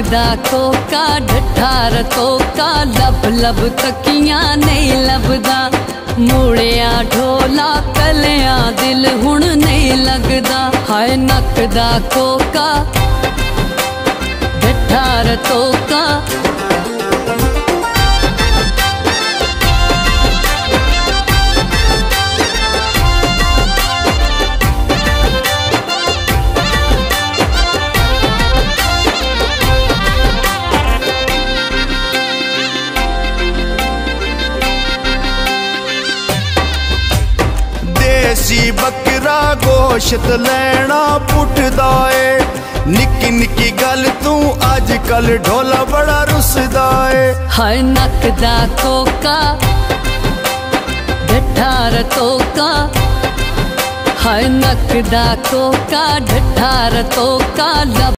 दा कोका ढठार तोका लब लब तकियां नहीं लभदा मूड़िया ढोला कलिया दिल हुण नहीं लगदा हाय नक दा कोका ढठार तोका देसी बकरा गोश्त लेना पुटदा है निक्की निक्की गल तू अज कल ढोला बड़ा रुसदा है हाय नक दा कोका ढठार तोका हाय नक दा कोका ढठार तोका।